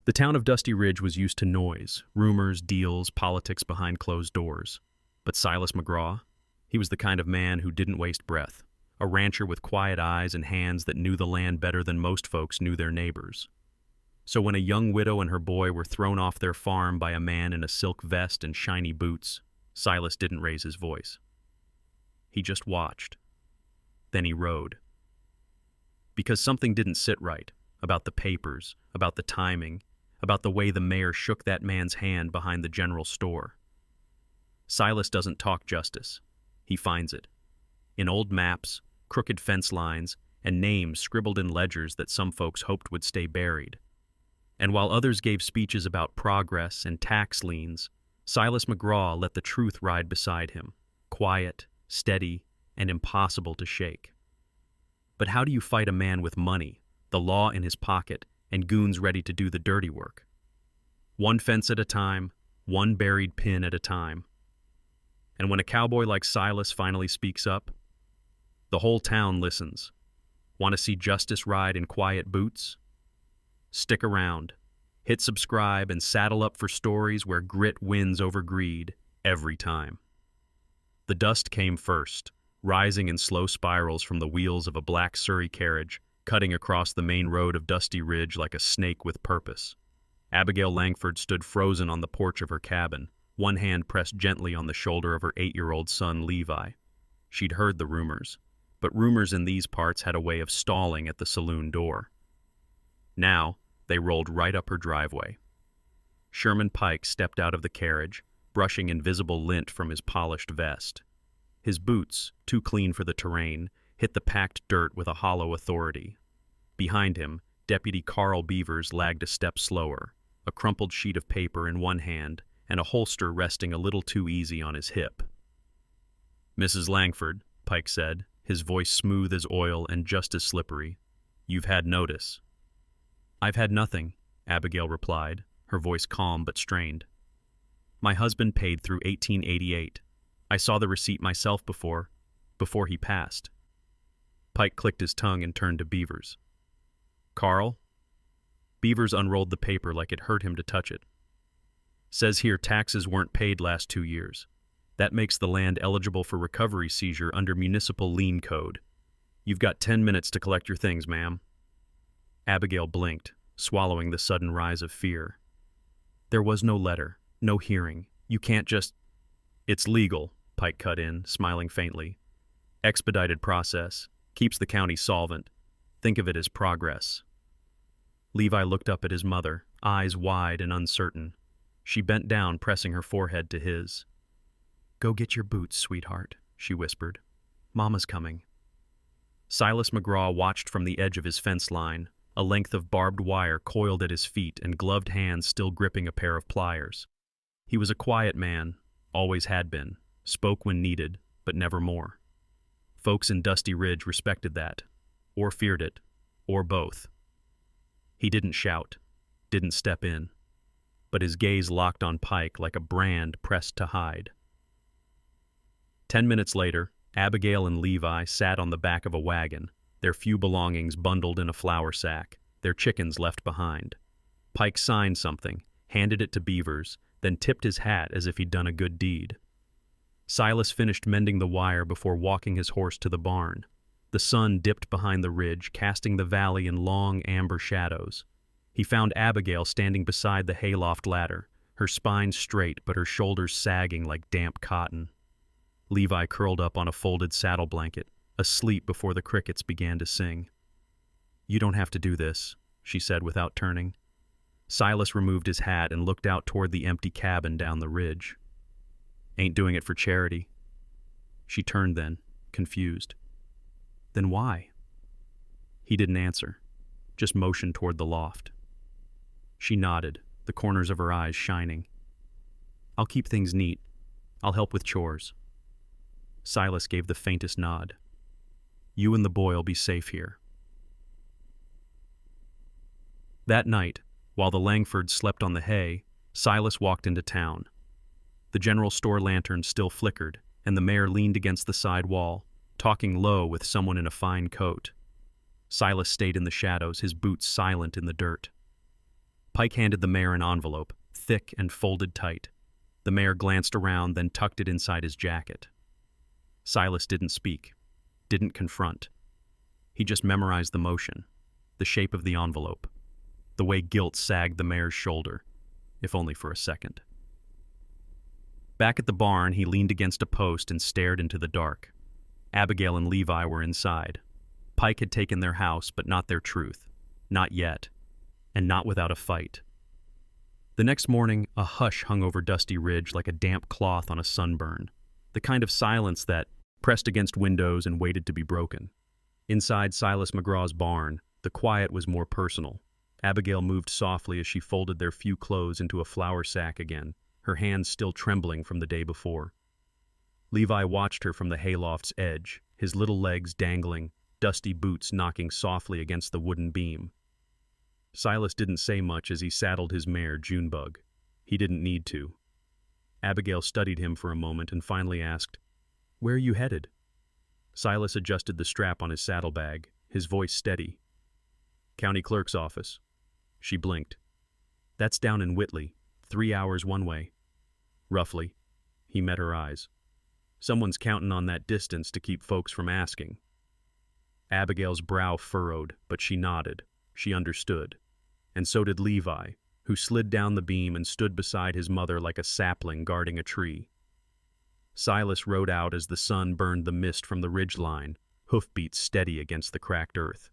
The town of Dusty Ridge was used to noise, rumors, deals, politics behind closed doors. But Silas McGraw, he was the kind of man who didn't waste breath, a rancher with quiet eyes and hands that knew the land better than most folks knew their neighbors. So when a young widow and her boy were thrown off their farm by a man in a silk vest and shiny boots, Silas didn't raise his voice. He just watched. Then he rode. Because something didn't sit right about the papers, about the timing, about the way the mayor shook that man's hand behind the general store. Silas doesn't talk justice. He finds it. In old maps, crooked fence lines, and names scribbled in ledgers that some folks hoped would stay buried. And while others gave speeches about progress and tax liens, Silas McGraw let the truth ride beside him, quiet, steady, and impossible to shake. But how do you fight a man with money, the law in his pocket, and goons ready to do the dirty work? One fence at a time, one buried pin at a time. And when a cowboy like Silas finally speaks up, the whole town listens. Want to see justice ride in quiet boots? Stick around, hit subscribe, and saddle up for stories where grit wins over greed every time. The dust came first, rising in slow spirals from the wheels of a black Surrey carriage, cutting across the main road of Dusty Ridge like a snake with purpose. Abigail Langford stood frozen on the porch of her cabin, one hand pressed gently on the shoulder of her 8-year-old son, Levi. She'd heard the rumors, but rumors in these parts had a way of stalling at the saloon door. Now, they rolled right up her driveway. Sherman Pike stepped out of the carriage, brushing invisible lint from his polished vest. His boots, too clean for the terrain, hit the packed dirt with a hollow authority. Behind him, Deputy Carl Beavers lagged a step slower, a crumpled sheet of paper in one hand and a holster resting a little too easy on his hip. "Mrs. Langford," Pike said, his voice smooth as oil and just as slippery, "you've had notice." "I've had nothing," Abigail replied, her voice calm but strained. "My husband paid through 1888. I saw the receipt myself before he passed." Pike clicked his tongue and turned to Beavers. "Carl?" Beavers unrolled the paper like it hurt him to touch it. "Says here taxes weren't paid last 2 years. That makes the land eligible for recovery seizure under municipal lien code. You've got 10 minutes to collect your things, ma'am." Abigail blinked, swallowing the sudden rise of fear. "There was no letter, no hearing. You can't just—" "It's legal," Pike cut in, smiling faintly. "Expedited process. Keeps the county solvent. Think of it as progress." Levi looked up at his mother, eyes wide and uncertain. She bent down, pressing her forehead to his. "Go get your boots, sweetheart," she whispered. "Mama's coming." Silas McGraw watched from the edge of his fence line, a length of barbed wire coiled at his feet and gloved hands still gripping a pair of pliers. He was a quiet man, always had been, spoke when needed, but never more. Folks in Dusty Ridge respected that, or feared it, or both. He didn't shout, didn't step in, but his gaze locked on Pike like a brand pressed to hide. 10 minutes later, Abigail and Levi sat on the back of a wagon, their few belongings bundled in a flour sack, their chickens left behind. Pike signed something, handed it to Beavers, then tipped his hat as if he'd done a good deed. Silas finished mending the wire before walking his horse to the barn. The sun dipped behind the ridge, casting the valley in long amber shadows. He found Abigail standing beside the hayloft ladder, her spine straight but her shoulders sagging like damp cotton. Levi curled up on a folded saddle blanket, asleep before the crickets began to sing. "You don't have to do this," she said without turning. Silas removed his hat and looked out toward the empty cabin down the ridge. "Ain't doing it for charity." She turned then, confused. "Then why?" He didn't answer, just motioned toward the loft. She nodded, the corners of her eyes shining. "I'll keep things neat. I'll help with chores." Silas gave the faintest nod. "You and the boy'll be safe here." That night, while the Langfords slept on the hay, Silas walked into town. The general store lantern still flickered, and the mayor leaned against the side wall, talking low with someone in a fine coat. Silas stayed in the shadows, his boots silent in the dirt. Pike handed the mayor an envelope, thick and folded tight. The mayor glanced around, then tucked it inside his jacket. Silas didn't speak, didn't confront. He just memorized the motion, the shape of the envelope, the way guilt sagged the mayor's shoulder, if only for a second. Back at the barn, he leaned against a post and stared into the dark. Abigail and Levi were inside. Pike had taken their house, but not their truth. Not yet. And not without a fight. The next morning, a hush hung over Dusty Ridge like a damp cloth on a sunburn, the kind of silence that pressed against windows and waited to be broken. Inside Silas McGraw's barn, the quiet was more personal. Abigail moved softly as she folded their few clothes into a flour sack again, her hands still trembling from the day before. Levi watched her from the hayloft's edge, his little legs dangling, dusty boots knocking softly against the wooden beam. Silas didn't say much as he saddled his mare, Junebug. He didn't need to. Abigail studied him for a moment and finally asked, "Where are you headed?" Silas adjusted the strap on his saddlebag, his voice steady. "County clerk's office." She blinked. "That's down in Whitley, 3 hours one way." "Roughly." He met her eyes. "Someone's counting on that distance to keep folks from asking." Abigail's brow furrowed, but she nodded. She understood. And so did Levi, who slid down the beam and stood beside his mother like a sapling guarding a tree. Silas rode out as the sun burned the mist from the ridgeline, hoofbeats steady against the cracked earth.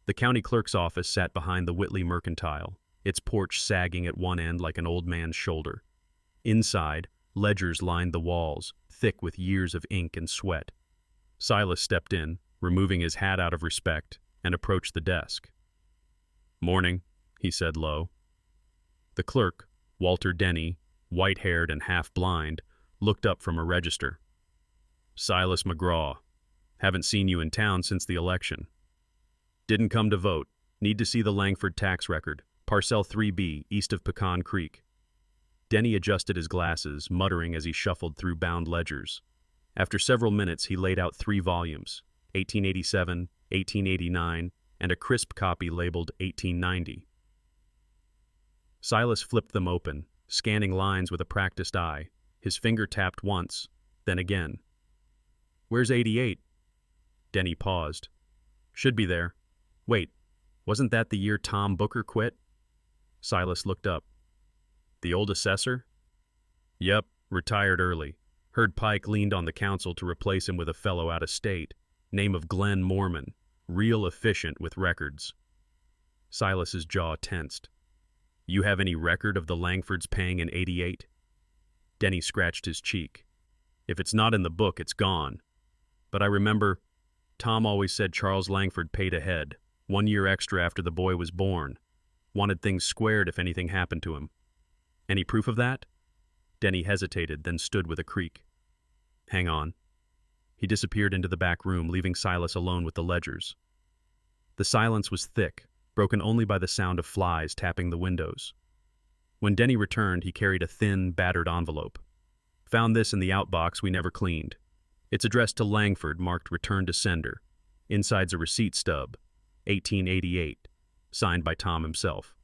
The county clerk's office sat behind the Whitley Mercantile, its porch sagging at one end like an old man's shoulder. Inside, ledgers lined the walls, thick with years of ink and sweat. Silas stepped in, removing his hat out of respect, and approached the desk. "Morning," he said low. The clerk, Walter Denny, white-haired and half-blind, looked up from a register. "Silas McGraw. Haven't seen you in town since the election. Didn't come to vote. Need to see the Langford tax record. Parcel 3B, east of Pecan Creek." Denny adjusted his glasses, muttering as he shuffled through bound ledgers. After several minutes, he laid out 3 volumes, 1887, 1889, and a crisp copy labeled 1890. Silas flipped them open, scanning lines with a practiced eye. His finger tapped once, then again. "Where's 88? Denny paused. "Should be there. Wait, wasn't that the year Tom Booker quit?" Silas looked up. "The old assessor?" "Yep, retired early. Heard Pike leaned on the council to replace him with a fellow out of state. Name of Glenn Mormon. Real efficient with records." Silas's jaw tensed. "You have any record of the Langfords paying in 88? Denny scratched his cheek. "If it's not in the book, it's gone. But I remember, Tom always said Charles Langford paid ahead, 1 year extra after the boy was born. Wanted things squared if anything happened to him. Any proof of that?" Denny hesitated, then stood with a creak. "Hang on." He disappeared into the back room, leaving Silas alone with the ledgers. The silence was thick, broken only by the sound of flies tapping the windows. When Denny returned, he carried a thin, battered envelope. "Found this in the outbox we never cleaned. It's addressed to Langford, marked Return to Sender. Inside's a receipt stub, 1888, signed by Tom himself."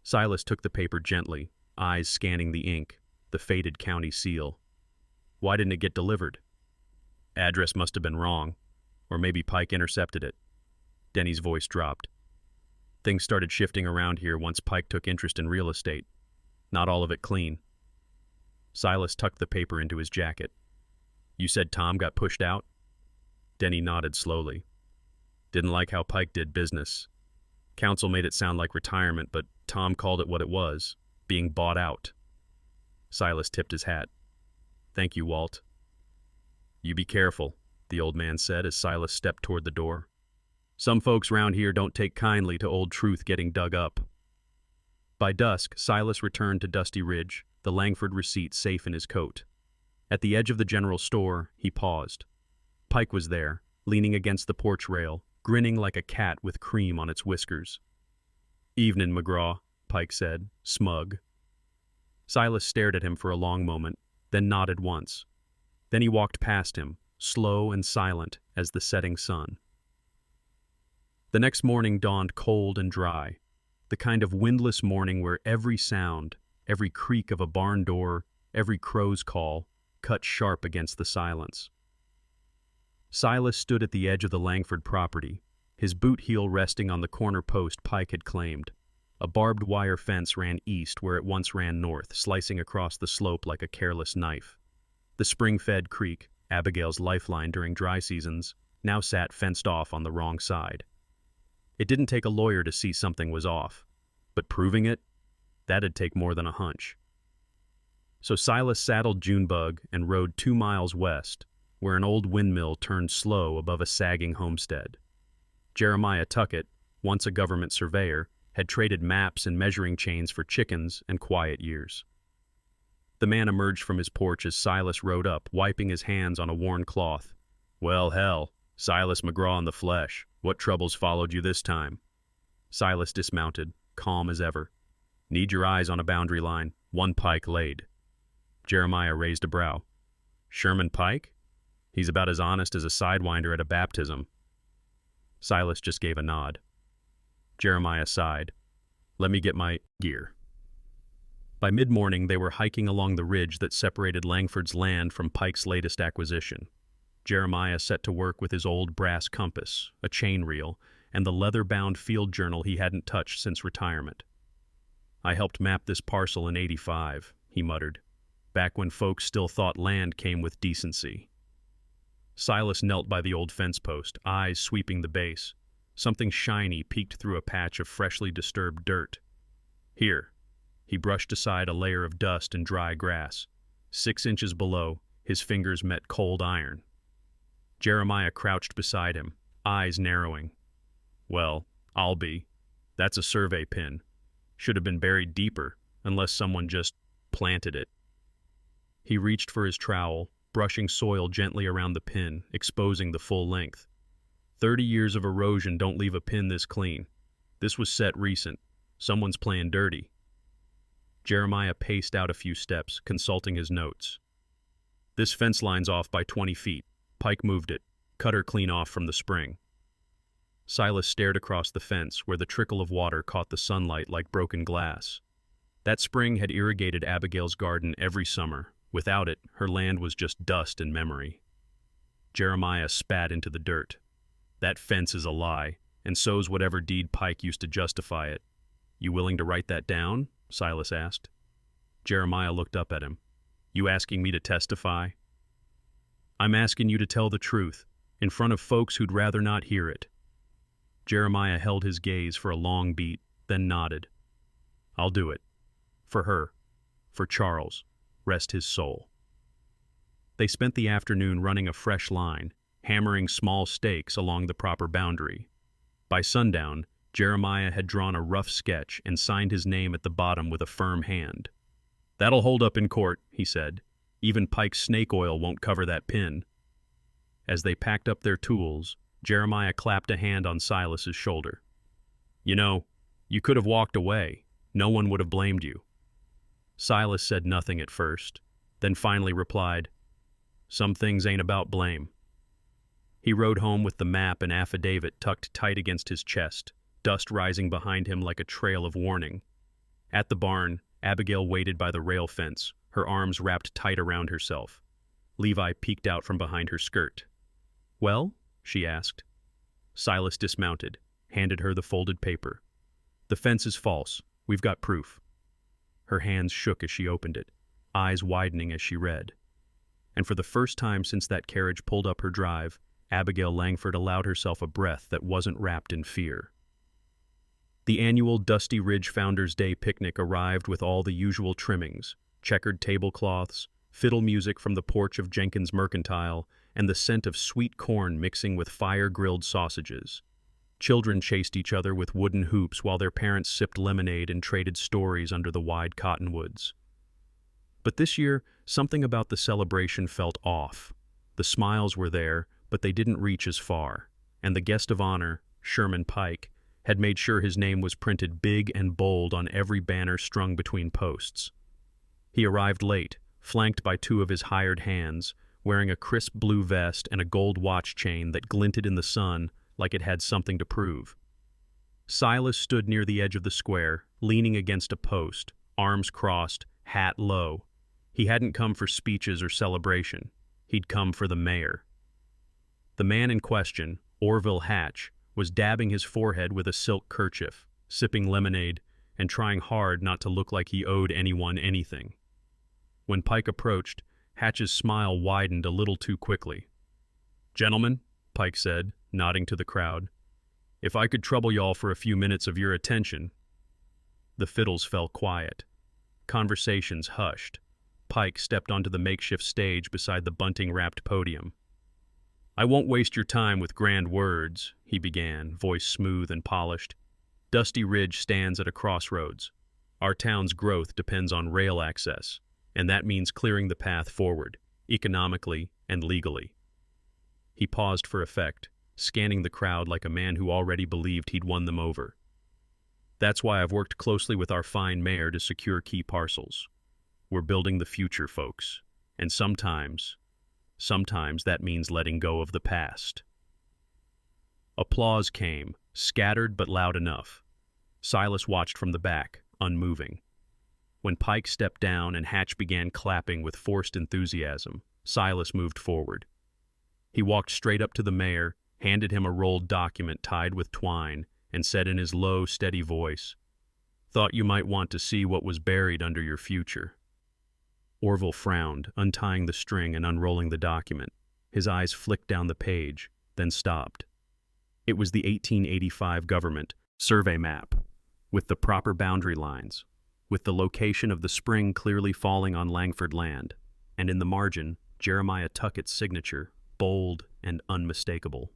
Silas took the paper gently, eyes scanning the ink, the faded county seal. "Why didn't it get delivered?" "Address must have been wrong, or maybe Pike intercepted it." Denny's voice dropped. "Things started shifting around here once Pike took interest in real estate. Not all of it clean." Silas tucked the paper into his jacket. "You said Tom got pushed out?" Denny nodded slowly. "Didn't like how Pike did business. Council made it sound like retirement, but Tom called it what it was, being bought out." Silas tipped his hat. "Thank you, Walt." "You be careful," the old man said as Silas stepped toward the door. "Some folks round here don't take kindly to old truth getting dug up." By dusk, Silas returned to Dusty Ridge, the Langford receipt safe in his coat. At the edge of the general store, he paused. Pike was there, leaning against the porch rail, grinning like a cat with cream on its whiskers. "Evenin', McGraw," Pike said, smug. Silas stared at him for a long moment, then nodded once. Then he walked past him, slow and silent as the setting sun. The next morning dawned cold and dry. The kind of windless morning where every sound, every creak of a barn door, every crow's call, cut sharp against the silence. Silas stood at the edge of the Langford property, his boot heel resting on the corner post Pike had claimed. A barbed wire fence ran east where it once ran north, slicing across the slope like a careless knife. The spring-fed creek, Abigail's lifeline during dry seasons, now sat fenced off on the wrong side. It didn't take a lawyer to see something was off, but proving it, that'd take more than a hunch. So Silas saddled Junebug and rode 2 miles west, where an old windmill turned slow above a sagging homestead. Jeremiah Tuckett, once a government surveyor, had traded maps and measuring chains for chickens and quiet years. The man emerged from his porch as Silas rode up, wiping his hands on a worn cloth. "Well, hell, Silas McGraw in the flesh. What troubles followed you this time?" Silas dismounted, calm as ever. "Need your eyes on a boundary line. 1 pike laid." Jeremiah raised a brow. "Sherman Pike? He's about as honest as a sidewinder at a baptism." Silas just gave a nod. Jeremiah sighed. "Let me get my gear." By mid-morning, they were hiking along the ridge that separated Langford's land from Pike's latest acquisition. Jeremiah set to work with his old brass compass, a chain reel, and the leather-bound field journal he hadn't touched since retirement. "I helped map this parcel in '85, he muttered, "back when folks still thought land came with decency." Silas knelt by the old fence post, eyes sweeping the base. Something shiny peeked through a patch of freshly disturbed dirt. "Here." He brushed aside a layer of dust and dry grass. 6 inches below, his fingers met cold iron. Jeremiah crouched beside him, eyes narrowing. "Well, I'll be. That's a survey pin. Should have been buried deeper, unless someone just planted it." He reached for his trowel, brushing soil gently around the pin, exposing the full length. 30 years of erosion don't leave a pin this clean. This was set recent. Someone's playing dirty. Jeremiah paced out a few steps, consulting his notes. "This fence line's off by 20 feet. Pike moved it, cut her clean off from the spring." Silas stared across the fence, where the trickle of water caught the sunlight like broken glass. That spring had irrigated Abigail's garden every summer. Without it, her land was just dust and memory. Jeremiah spat into the dirt. "That fence is a lie, and so's whatever deed Pike used to justify it. You willing to write that down?" Silas asked. Jeremiah looked up at him. "You asking me to testify?" "I'm asking you to tell the truth, in front of folks who'd rather not hear it." Jeremiah held his gaze for a long beat, then nodded. "I'll do it. For her. For Charles. Rest his soul." They spent the afternoon running a fresh line, hammering small stakes along the proper boundary. By sundown, Jeremiah had drawn a rough sketch and signed his name at the bottom with a firm hand. "That'll hold up in court," he said. "Even Pike's snake oil won't cover that pin." As they packed up their tools, Jeremiah clapped a hand on Silas's shoulder. "You know, you could have walked away. No one would have blamed you." Silas said nothing at first, then finally replied, "Some things ain't about blame." He rode home with the map and affidavit tucked tight against his chest, dust rising behind him like a trail of warning. At the barn, Abigail waited by the rail fence, her arms wrapped tight around herself. Levi peeked out from behind her skirt. "Well?" she asked. Silas dismounted, handed her the folded paper. "The fence is false. We've got proof." Her hands shook as she opened it, eyes widening as she read. And for the first time since that carriage pulled up her drive, Abigail Langford allowed herself a breath that wasn't wrapped in fear. The annual Dusty Ridge Founders' Day picnic arrived with all the usual trimmings, checkered tablecloths, fiddle music from the porch of Jenkins Mercantile, and the scent of sweet corn mixing with fire-grilled sausages. Children chased each other with wooden hoops while their parents sipped lemonade and traded stories under the wide cottonwoods. But this year, something about the celebration felt off. The smiles were there, but they didn't reach as far, and the guest of honor, Sherman Pike, had made sure his name was printed big and bold on every banner strung between posts. He arrived late, flanked by 2 of his hired hands, wearing a crisp blue vest and a gold watch chain that glinted in the sun like it had something to prove. Silas stood near the edge of the square, leaning against a post, arms crossed, hat low. He hadn't come for speeches or celebration. He'd come for the mayor. The man in question, Orville Hatch, was dabbing his forehead with a silk kerchief, sipping lemonade, and trying hard not to look like he owed anyone anything. When Pike approached, Hatch's smile widened a little too quickly. "Gentlemen," Pike said, nodding to the crowd, "if I could trouble y'all for a few minutes of your attention." The fiddles fell quiet. Conversations hushed. Pike stepped onto the makeshift stage beside the bunting-wrapped podium. "I won't waste your time with grand words," he began, voice smooth and polished. "Dusty Ridge stands at a crossroads. Our town's growth depends on rail access, and that means clearing the path forward, economically and legally." He paused for effect, scanning the crowd like a man who already believed he'd won them over. "That's why I've worked closely with our fine mayor to secure key parcels. We're building the future, folks, and sometimes that means letting go of the past." Applause came, scattered but loud enough. Silas watched from the back, unmoving. When Pike stepped down and Hatch began clapping with forced enthusiasm, Silas moved forward. He walked straight up to the mayor, handed him a rolled document tied with twine, and said in his low, steady voice, "Thought you might want to see what was buried under your future." Orville frowned, untying the string and unrolling the document. His eyes flicked down the page, then stopped. It was the 1885 government survey map, with the proper boundary lines, with the location of the spring clearly falling on Langford land, and in the margin, Jeremiah Tuckett's signature, bold and unmistakable.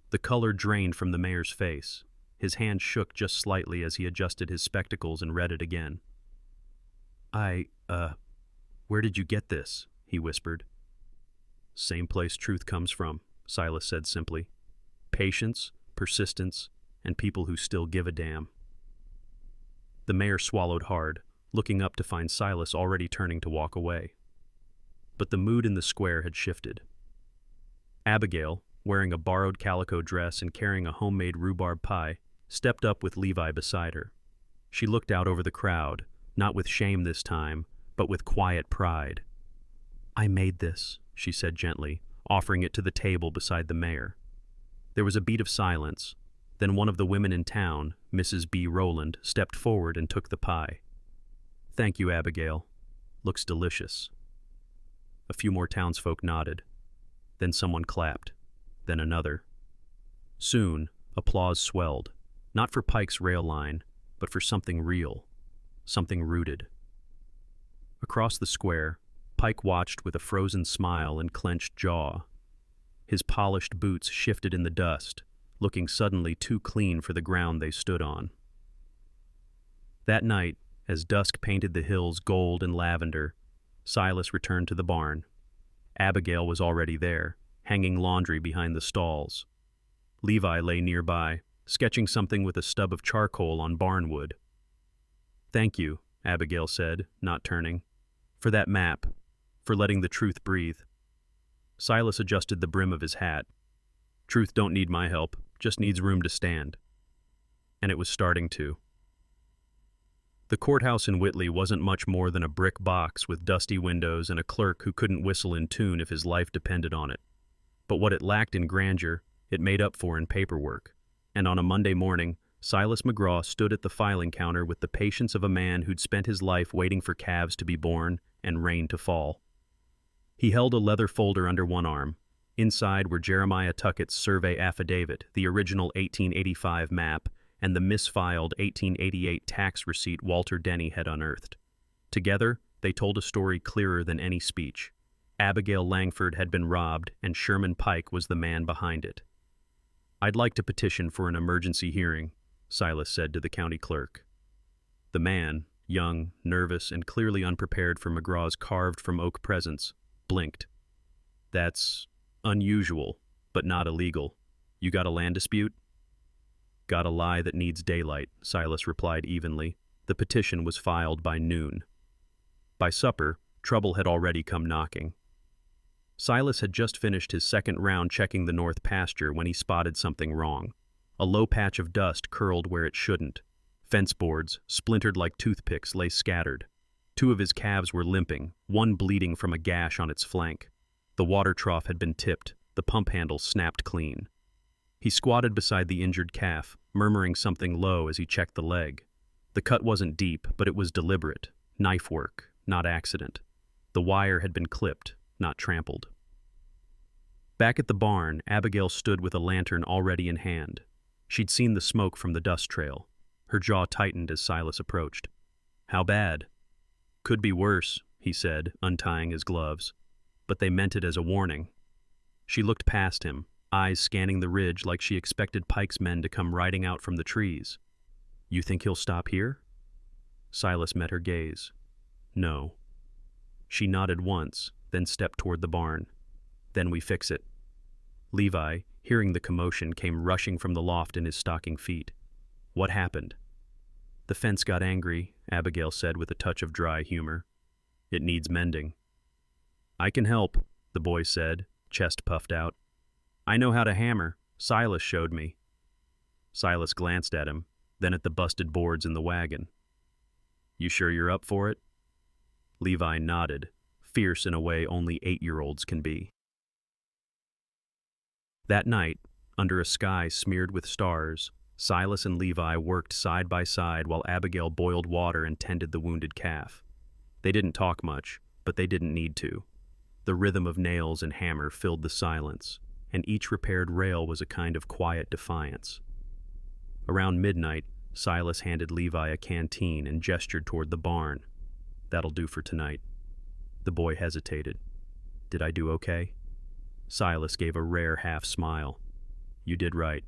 The color drained from the mayor's face. His hand shook just slightly as he adjusted his spectacles and read it again. Where did you get this?" he whispered. "Same place truth comes from," Silas said simply. "Patience, persistence, and people who still give a damn." The mayor swallowed hard, looking up to find Silas already turning to walk away. But the mood in the square had shifted. Abigail, wearing a borrowed calico dress and carrying a homemade rhubarb pie, stepped up with Levi beside her. She looked out over the crowd, not with shame this time, but with quiet pride. "I made this," she said gently, offering it to the table beside the mayor. There was a beat of silence. Then one of the women in town, Mrs. B. Rowland, stepped forward and took the pie. "Thank you, Abigail. Looks delicious." A few more townsfolk nodded. Then someone clapped. Then another. Soon, applause swelled, not for Pike's rail line, but for something real, something rooted. Across the square, Pike watched with a frozen smile and clenched jaw. His polished boots shifted in the dust, looking suddenly too clean for the ground they stood on. That night, as dusk painted the hills gold and lavender, Silas returned to the barn. Abigail was already there, hanging laundry behind the stalls. Levi lay nearby, sketching something with a stub of charcoal on barnwood. "Thank you," Abigail said, not turning, "for that map, for letting the truth breathe." Silas adjusted the brim of his hat. "Truth don't need my help, just needs room to stand." And it was starting to. The courthouse in Whitley wasn't much more than a brick box with dusty windows and a clerk who couldn't whistle in tune if his life depended on it. But what it lacked in grandeur, it made up for in paperwork. And on a Monday morning, Silas McGraw stood at the filing counter with the patience of a man who'd spent his life waiting for calves to be born and rain to fall. He held a leather folder under one arm. Inside were Jeremiah Tuckett's survey affidavit, the original 1885 map, and the misfiled 1888 tax receipt Walter Denny had unearthed. Together, they told a story clearer than any speech. Abigail Langford had been robbed, and Sherman Pike was the man behind it. "I'd like to petition for an emergency hearing," Silas said to the county clerk. The man, young, nervous, and clearly unprepared for McGraw's carved-from-oak presence, blinked. "That's unusual, but not illegal. You got a land dispute?" "Got a lie that needs daylight," Silas replied evenly. The petition was filed by noon. By supper, trouble had already come knocking. Silas had just finished his second round checking the north pasture when he spotted something wrong. A low patch of dust curled where it shouldn't. Fence boards, splintered like toothpicks, lay scattered. Two of his calves were limping, one bleeding from a gash on its flank. The water trough had been tipped, the pump handle snapped clean. He squatted beside the injured calf, murmuring something low as he checked the leg. The cut wasn't deep, but it was deliberate. Knife work, not accident. The wire had been clipped, not trampled. Back at the barn, Abigail stood with a lantern already in hand. She'd seen the smoke from the dust trail. Her jaw tightened as Silas approached. "How bad?" "Could be worse," he said, untying his gloves. But they meant it as a warning. She looked past him, eyes scanning the ridge like she expected Pike's men to come riding out from the trees. "You think he'll stop here?" Silas met her gaze. "No." She nodded once, then stepped toward the barn. "Then we fix it." Levi, hearing the commotion, came rushing from the loft in his stocking feet. "What happened?" "The fence got angry," Abigail said with a touch of dry humor. "It needs mending." "I can help," the boy said, chest puffed out. "I know how to hammer. Silas showed me." Silas glanced at him, then at the busted boards in the wagon. "You sure you're up for it?" Levi nodded, fierce in a way only 8-year-olds can be. That night, under a sky smeared with stars, Silas and Levi worked side by side while Abigail boiled water and tended the wounded calf. They didn't talk much, but they didn't need to. The rhythm of nails and hammer filled the silence, and each repaired rail was a kind of quiet defiance. Around midnight, Silas handed Levi a canteen and gestured toward the barn. "That'll do for tonight." The boy hesitated. "Did I do okay?" Silas gave a rare half smile. "You did right."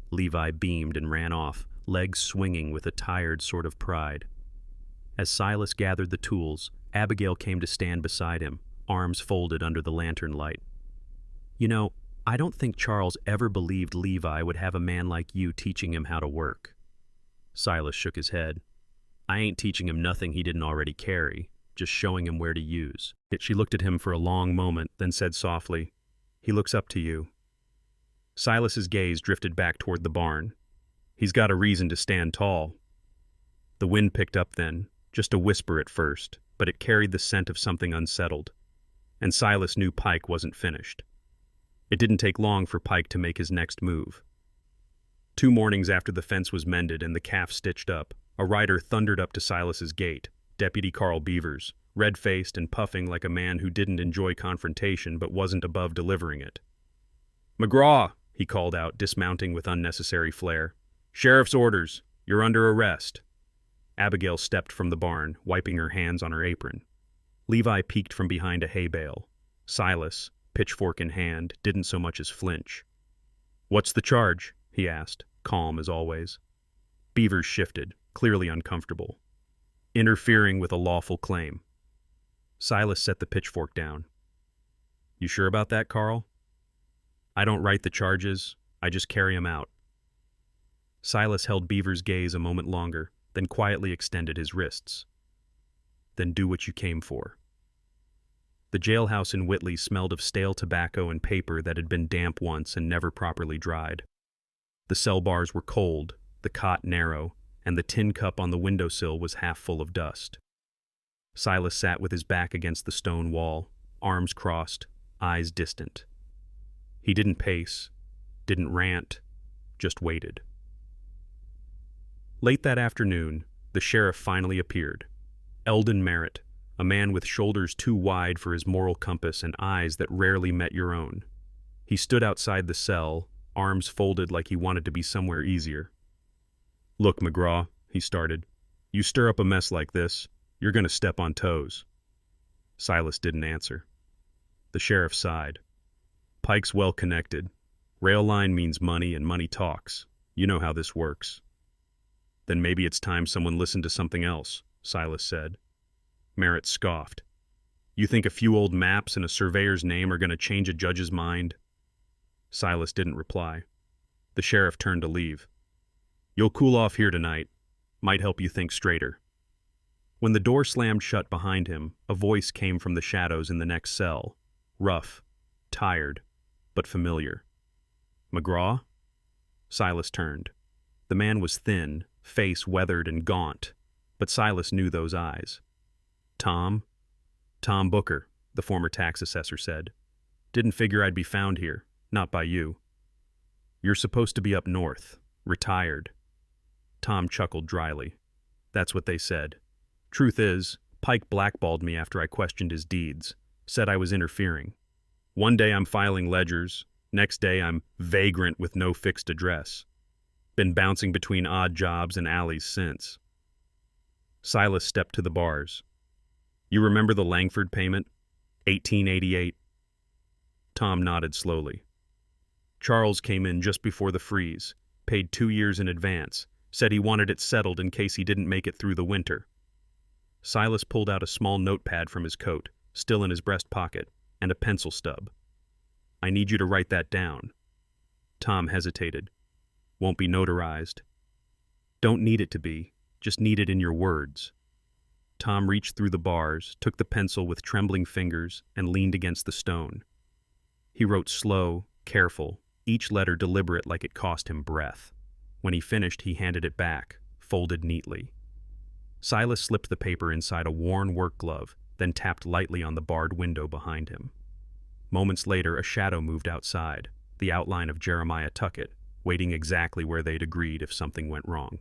Levi beamed and ran off, legs swinging with a tired sort of pride. As Silas gathered the tools, Abigail came to stand beside him, arms folded under the lantern light. "You know, I don't think Charles ever believed Levi would have a man like you teaching him how to work." Silas shook his head. "I ain't teaching him nothing he didn't already carry, just showing him where to use." She looked at him for a long moment, then said softly, "He looks up to you." Silas's gaze drifted back toward the barn. "He's got a reason to stand tall." The wind picked up then, just a whisper at first, but it carried the scent of something unsettled. And Silas knew Pike wasn't finished. It didn't take long for Pike to make his next move. 2 mornings after the fence was mended and the calf stitched up, a rider thundered up to Silas's gate, Deputy Carl Beavers, red-faced and puffing like a man who didn't enjoy confrontation but wasn't above delivering it. "McGraw," he called out, dismounting with unnecessary flair. "Sheriff's orders. You're under arrest." Abigail stepped from the barn, wiping her hands on her apron. Levi peeked from behind a hay bale. Silas, pitchfork in hand, didn't so much as flinch. "What's the charge?" he asked, calm as always. Beavers shifted, clearly uncomfortable. "Interfering with a lawful claim." Silas set the pitchfork down. "You sure about that, Carl?" "I don't write the charges, I just carry 'em out." Silas held Beaver's gaze a moment longer, then quietly extended his wrists. "Then do what you came for." The jailhouse in Whitley smelled of stale tobacco and paper that had been damp once and never properly dried. The cell bars were cold, the cot narrow, and the tin cup on the windowsill was half full of dust. Silas sat with his back against the stone wall, arms crossed, eyes distant. He didn't pace, didn't rant, just waited. Late that afternoon, the sheriff finally appeared. Eldon Merritt, a man with shoulders too wide for his moral compass and eyes that rarely met your own. He stood outside the cell, arms folded like he wanted to be somewhere easier. "Look, McGraw," he started, "you stir up a mess like this, you're going to step on toes." Silas didn't answer. The sheriff sighed. "Pike's well connected. Rail line means money and money talks. You know how this works." "Then maybe it's time someone listened to something else," Silas said. Merritt scoffed. "You think a few old maps and a surveyor's name are going to change a judge's mind?" Silas didn't reply. The sheriff turned to leave. "You'll cool off here tonight. Might help you think straighter." When the door slammed shut behind him, a voice came from the shadows in the next cell, rough, tired, but familiar. "McGraw?" Silas turned. The man was thin, face weathered and gaunt, but Silas knew those eyes. Tom? Tom Booker, the former tax assessor said. Didn't figure I'd be found here, not by you. You're supposed to be up north, retired. Tom chuckled dryly. That's what they said. Truth is, Pike blackballed me after I questioned his deeds, said I was interfering. One day I'm filing ledgers, next day I'm vagrant with no fixed address. Been bouncing between odd jobs and alleys since. Silas stepped to the bars. You remember the Langford payment? 1888. Tom nodded slowly. Charles came in just before the freeze, paid 2 years in advance, said he wanted it settled in case he didn't make it through the winter. Silas pulled out a small notepad from his coat, still in his breast pocket, and a pencil stub. I need you to write that down. Tom hesitated. Won't be notarized. Don't need it to be, just need it in your words. Tom reached through the bars, took the pencil with trembling fingers, and leaned against the stone. He wrote slow, careful, each letter deliberate like it cost him breath. When he finished, he handed it back, folded neatly. Silas slipped the paper inside a worn work glove, then tapped lightly on the barred window behind him. Moments later, a shadow moved outside, the outline of Jeremiah Tuckett, waiting exactly where they'd agreed if something went wrong.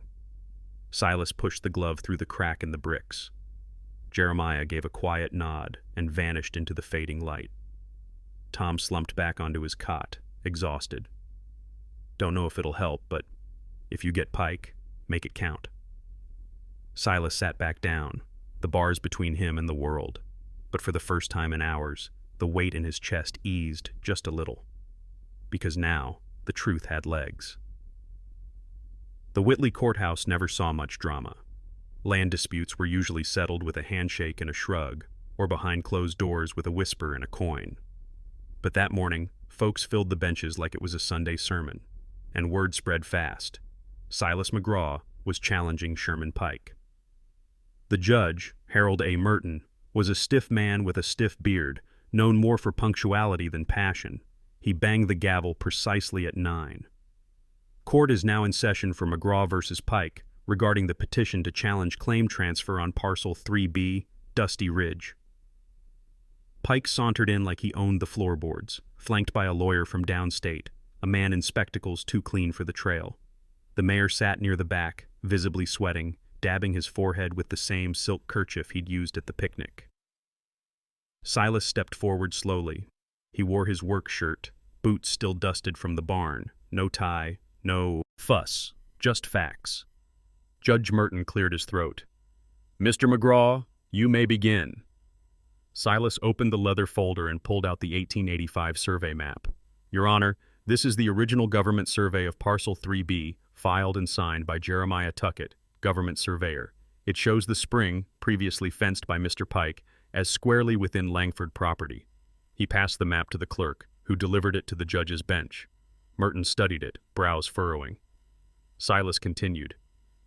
Silas pushed the glove through the crack in the bricks. Jeremiah gave a quiet nod and vanished into the fading light. Tom slumped back onto his cot, exhausted. Don't know if it'll help, but if you get Pike, make it count. Silas sat back down, the bars between him and the world, but for the first time in hours, the weight in his chest eased just a little. Because now, the truth had legs. The Whitley courthouse never saw much drama. Land disputes were usually settled with a handshake and a shrug, or behind closed doors with a whisper and a coin. But that morning, folks filled the benches like it was a Sunday sermon, and word spread fast. Silas McGraw was challenging Sherman Pike. The judge, Harold A. Merton, was a stiff man with a stiff beard, known more for punctuality than passion. He banged the gavel precisely at 9. Court is now in session for McGraw versus Pike regarding the petition to challenge claim transfer on Parcel 3B, Dusty Ridge. Pike sauntered in like he owned the floorboards, flanked by a lawyer from downstate, a man in spectacles too clean for the trail. The mayor sat near the back, visibly sweating, dabbing his forehead with the same silk kerchief he'd used at the picnic. Silas stepped forward slowly. He wore his work shirt, boots still dusted from the barn, no tie, no fuss, just facts. Judge Merton cleared his throat. Mr. McGraw, you may begin. Silas opened the leather folder and pulled out the 1885 survey map. Your Honor, this is the original government survey of Parcel 3B, filed and signed by Jeremiah Tuckett, government surveyor. It shows the spring, previously fenced by Mr. Pike, as squarely within Langford property. He passed the map to the clerk, who delivered it to the judge's bench. Merton studied it, brows furrowing. Silas continued.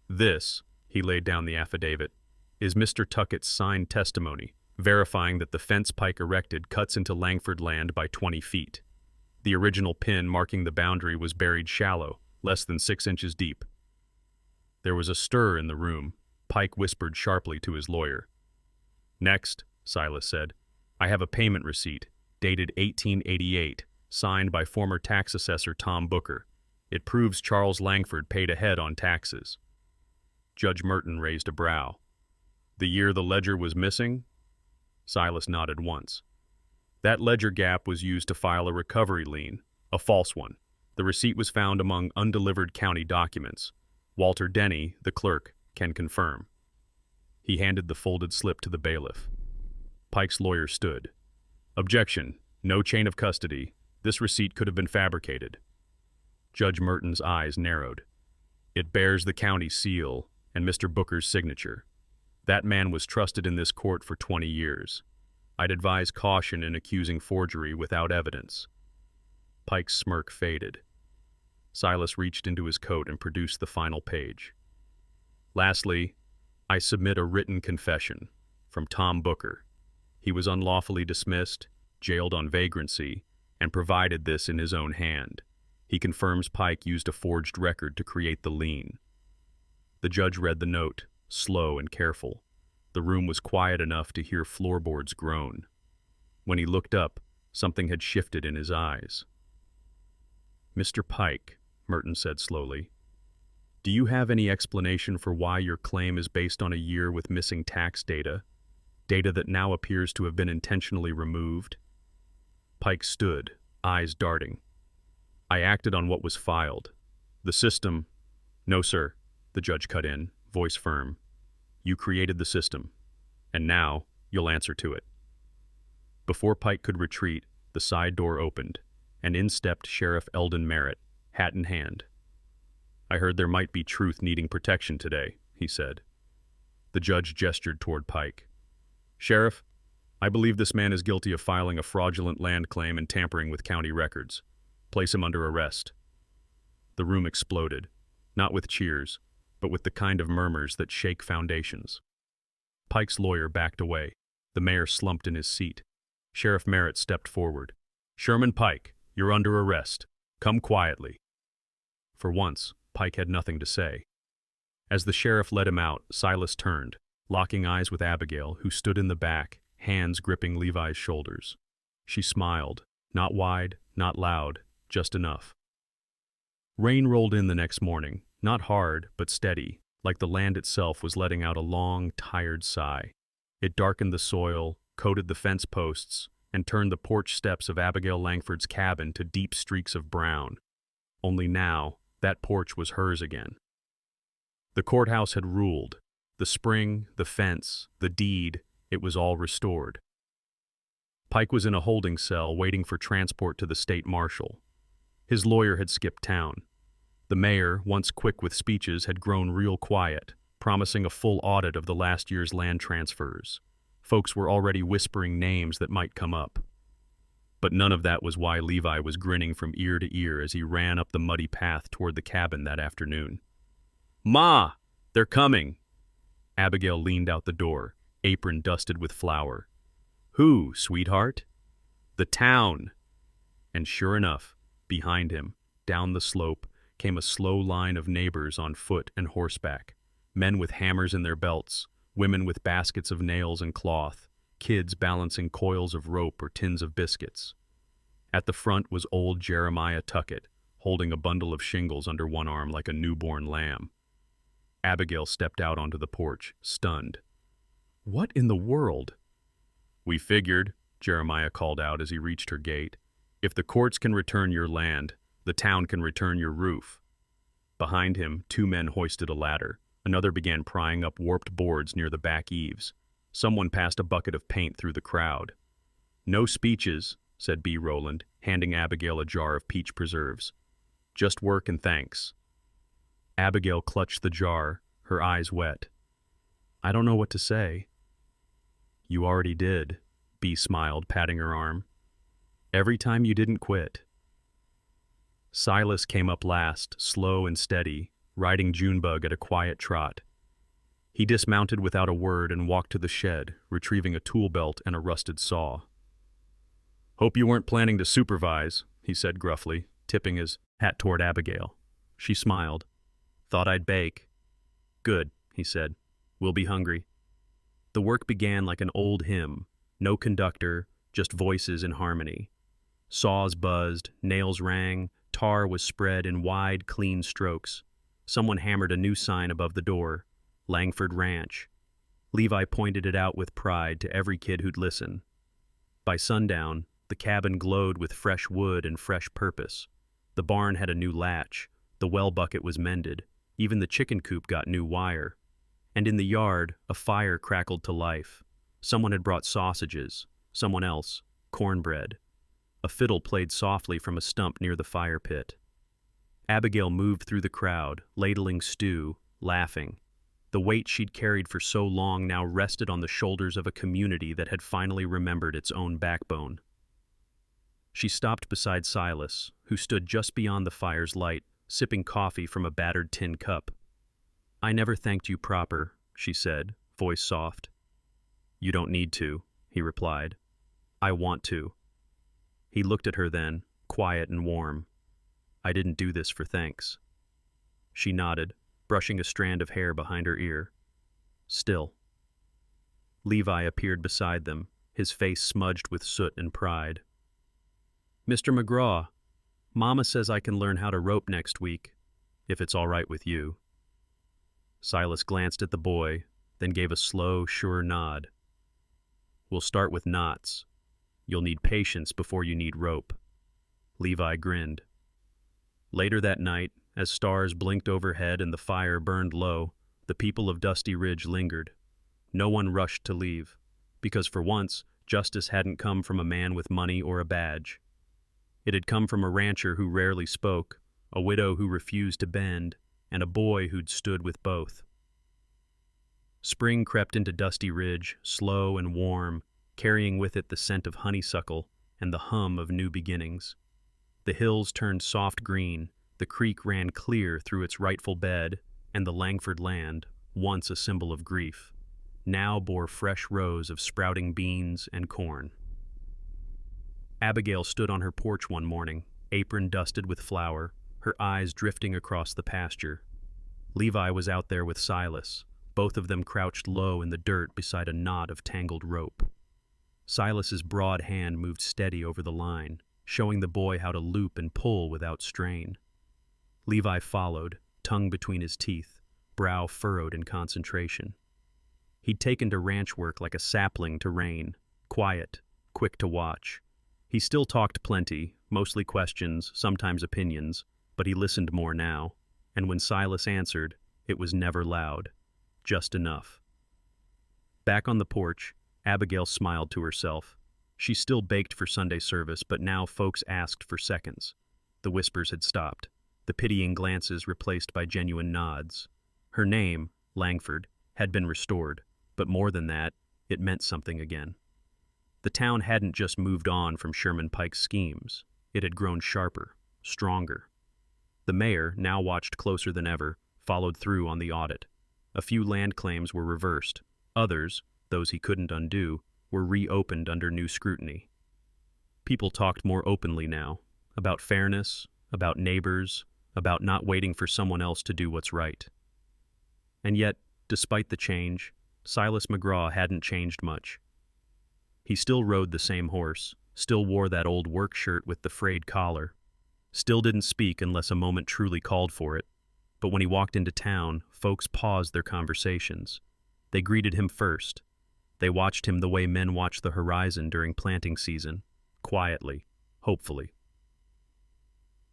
This, he laid down the affidavit, is Mr. Tuckett's signed testimony, verifying that the fence Pike erected cuts into Langford land by 20 feet. The original pin marking the boundary was buried shallow, less than 6 inches deep. There was a stir in the room. Pike whispered sharply to his lawyer. Next, Silas said, I have a payment receipt, dated 1888, signed by former tax assessor Tom Booker. It proves Charles Langford paid ahead on taxes. Judge Merton raised a brow. The year the ledger was missing? Silas nodded once. That ledger gap was used to file a recovery lien, a false one. The receipt was found among undelivered county documents. Walter Denny, the clerk, can confirm. He handed the folded slip to the bailiff. Pike's lawyer stood. Objection. No chain of custody. This receipt could have been fabricated. Judge Merton's eyes narrowed. It bears the county seal and Mr. Booker's signature. That man was trusted in this court for 20 years. I'd advise caution in accusing forgery without evidence. Pike's smirk faded. Silas reached into his coat and produced the final page. Lastly, I submit a written confession from Tom Booker. He was unlawfully dismissed, jailed on vagrancy, and provided this in his own hand. He confirms Pike used a forged record to create the lien. The judge read the note, slow and careful. The room was quiet enough to hear floorboards groan. When he looked up, something had shifted in his eyes. "Mr. Pike," Merton said slowly, "do you have any explanation for why your claim is based on a year with missing tax data, data that now appears to have been intentionally removed?" Pike stood, eyes darting. "I acted on what was filed. The system—" "No, sir," the judge cut in, voice firm. "You created the system, and now you'll answer to it." Before Pike could retreat, the side door opened, and in stepped Sheriff Eldon Merritt, hat in hand. "I heard there might be truth needing protection today," he said. The judge gestured toward Pike. "Sheriff, I believe this man is guilty of filing a fraudulent land claim and tampering with county records. Place him under arrest." The room exploded, not with cheers, but with the kind of murmurs that shake foundations. Pike's lawyer backed away. The mayor slumped in his seat. Sheriff Merritt stepped forward. "Sherman Pike, you're under arrest. Come quietly." For once, Pike had nothing to say. As the sheriff led him out, Silas turned, locking eyes with Abigail, who stood in the back, hands gripping Levi's shoulders. She smiled, not wide, not loud, just enough. Rain rolled in the next morning, not hard, but steady, like the land itself was letting out a long, tired sigh. It darkened the soil, coated the fence posts, and turned the porch steps of Abigail Langford's cabin to deep streaks of brown. Only now, that porch was hers again. The courthouse had ruled. The spring, the fence, the deed, it was all restored. Pike was in a holding cell waiting for transport to the state marshal. His lawyer had skipped town. The mayor, once quick with speeches, had grown real quiet, promising a full audit of the last year's land transfers. Folks were already whispering names that might come up. But none of that was why Levi was grinning from ear to ear as he ran up the muddy path toward the cabin that afternoon. "Ma! They're coming!" Abigail leaned out the door, apron dusted with flour. "Who, sweetheart?" "The town." And sure enough, behind him, down the slope, came a slow line of neighbors on foot and horseback, men with hammers in their belts, women with baskets of nails and cloth, kids balancing coils of rope or tins of biscuits. At the front was old Jeremiah Tuckett, holding a bundle of shingles under one arm like a newborn lamb. Abigail stepped out onto the porch, stunned. "What in the world?" "We figured," Jeremiah called out as he reached her gate, "if the courts can return your land, the town can return your roof." Behind him, two men hoisted a ladder. Another began prying up warped boards near the back eaves. Someone passed a bucket of paint through the crowd. "No speeches," said B. Rowland, handing Abigail a jar of peach preserves. "Just work and thanks." Abigail clutched the jar, her eyes wet. "I don't know what to say." "You already did," B smiled, patting her arm. "Every time you didn't quit." Silas came up last, slow and steady, riding Junebug at a quiet trot. He dismounted without a word and walked to the shed, retrieving a tool belt and a rusted saw. "Hope you weren't planning to supervise," he said gruffly, tipping his hat toward Abigail. She smiled. "Thought I'd bake." "Good," he said. "We'll be hungry." The work began like an old hymn, no conductor, just voices in harmony. Saws buzzed, nails rang, tar was spread in wide, clean strokes. Someone hammered a new sign above the door, Langford Ranch. Levi pointed it out with pride to every kid who'd listen. By sundown, the cabin glowed with fresh wood and fresh purpose. The barn had a new latch, the well bucket was mended, even the chicken coop got new wire. And in the yard, a fire crackled to life. Someone had brought sausages, someone else, cornbread. A fiddle played softly from a stump near the fire pit. Abigail moved through the crowd, ladling stew, laughing. The weight she'd carried for so long now rested on the shoulders of a community that had finally remembered its own backbone. She stopped beside Silas, who stood just beyond the fire's light, sipping coffee from a battered tin cup. "I never thanked you proper," she said, voice soft. "You don't need to," he replied. "I want to." He looked at her then, quiet and warm. I didn't do this for thanks. She nodded, brushing a strand of hair behind her ear. Still. Levi appeared beside them, his face smudged with soot and pride. Mr. McGraw, Mama says I can learn how to rope next week, if it's all right with you. Silas glanced at the boy, then gave a slow, sure nod. We'll start with knots. You'll need patience before you need rope. Levi grinned. Later that night, as stars blinked overhead and the fire burned low, the people of Dusty Ridge lingered. No one rushed to leave, because for once, justice hadn't come from a man with money or a badge. It had come from a rancher who rarely spoke, a widow who refused to bend, and a boy who'd stood with both. Spring crept into Dusty Ridge, slow and warm, carrying with it the scent of honeysuckle and the hum of new beginnings. The hills turned soft green, the creek ran clear through its rightful bed, and the Langford land, once a symbol of grief, now bore fresh rows of sprouting beans and corn. Abigail stood on her porch one morning, apron dusted with flour, her eyes drifting across the pasture. Levi was out there with Silas, both of them crouched low in the dirt beside a knot of tangled rope. Silas's broad hand moved steady over the line, showing the boy how to loop and pull without strain. Levi followed, tongue between his teeth, brow furrowed in concentration. He'd taken to ranch work like a sapling to rain, quiet, quick to watch. He still talked plenty, mostly questions, sometimes opinions, but he listened more now, and when Silas answered, it was never loud, just enough. Back on the porch, Abigail smiled to herself. She still baked for Sunday service, but now folks asked for seconds. The whispers had stopped, the pitying glances replaced by genuine nods. Her name, Langford, had been restored, but more than that, it meant something again. The town hadn't just moved on from Sherman Pike's schemes. It had grown sharper, stronger. The mayor, now watched closer than ever, followed through on the audit. A few land claims were reversed. Others, those he couldn't undo, were reopened under new scrutiny. People talked more openly now, about fairness, about neighbors, about not waiting for someone else to do what's right. And yet, despite the change, Silas McGraw hadn't changed much. He still rode the same horse, still wore that old work shirt with the frayed collar, still didn't speak unless a moment truly called for it. But when he walked into town, folks paused their conversations. They greeted him first. They watched him the way men watch the horizon during planting season, quietly, hopefully.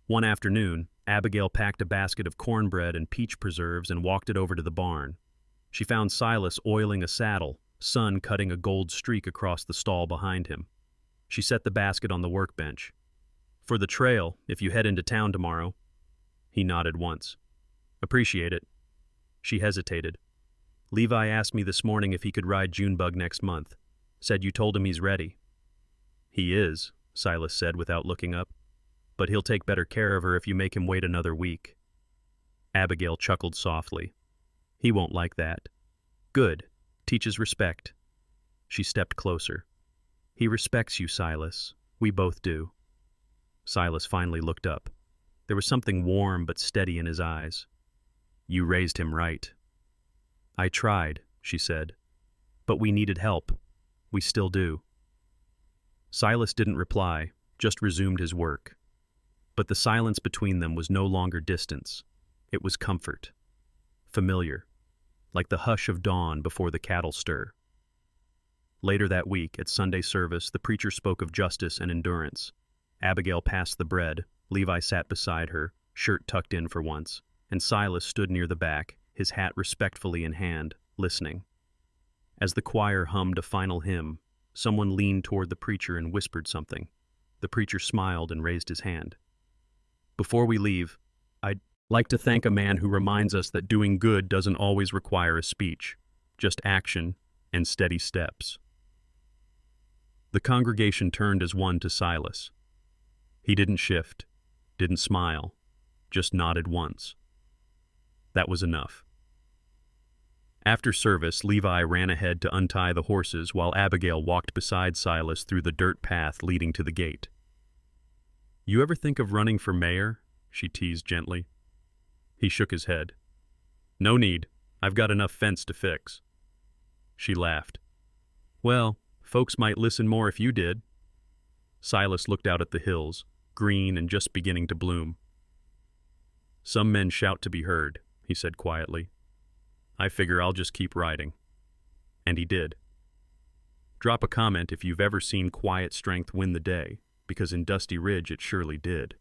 One afternoon, Abigail packed a basket of cornbread and peach preserves and walked it over to the barn. She found Silas oiling a saddle, sun cutting a gold streak across the stall behind him. She set the basket on the workbench. "For the trail, if you head into town tomorrow." He nodded once. "Appreciate it." She hesitated. "Levi asked me this morning if he could ride Junebug next month. Said you told him he's ready." "He is," Silas said without looking up. "But he'll take better care of her if you make him wait another week." Abigail chuckled softly. "He won't like that." "Good. Teaches respect." She stepped closer. "He respects you, Silas. We both do." Silas finally looked up. There was something warm but steady in his eyes. "You raised him right." "I tried," she said. "But we needed help. We still do." Silas didn't reply, just resumed his work. But the silence between them was no longer distance. It was comfort. Familiar. Like the hush of dawn before the cattle stir. Later that week, at Sunday service, the preacher spoke of justice and endurance. Abigail passed the bread, Levi sat beside her, shirt tucked in for once, and Silas stood near the back, his hat respectfully in hand, listening. As the choir hummed a final hymn, someone leaned toward the preacher and whispered something. The preacher smiled and raised his hand. "Before we leave, I'd like to thank a man who reminds us that doing good doesn't always require a speech, just action and steady steps." The congregation turned as one to Silas. He didn't shift, didn't smile, just nodded once. That was enough. After service, Levi ran ahead to untie the horses while Abigail walked beside Silas through the dirt path leading to the gate. "You ever think of running for mayor?" she teased gently. He shook his head. No need. I've got enough fence to fix. She laughed. Well, folks might listen more if you did. Silas looked out at the hills, green and just beginning to bloom. Some men shout to be heard, he said quietly. I figure I'll just keep riding. And he did. Drop a comment if you've ever seen quiet strength win the day, because in Dusty Ridge it surely did.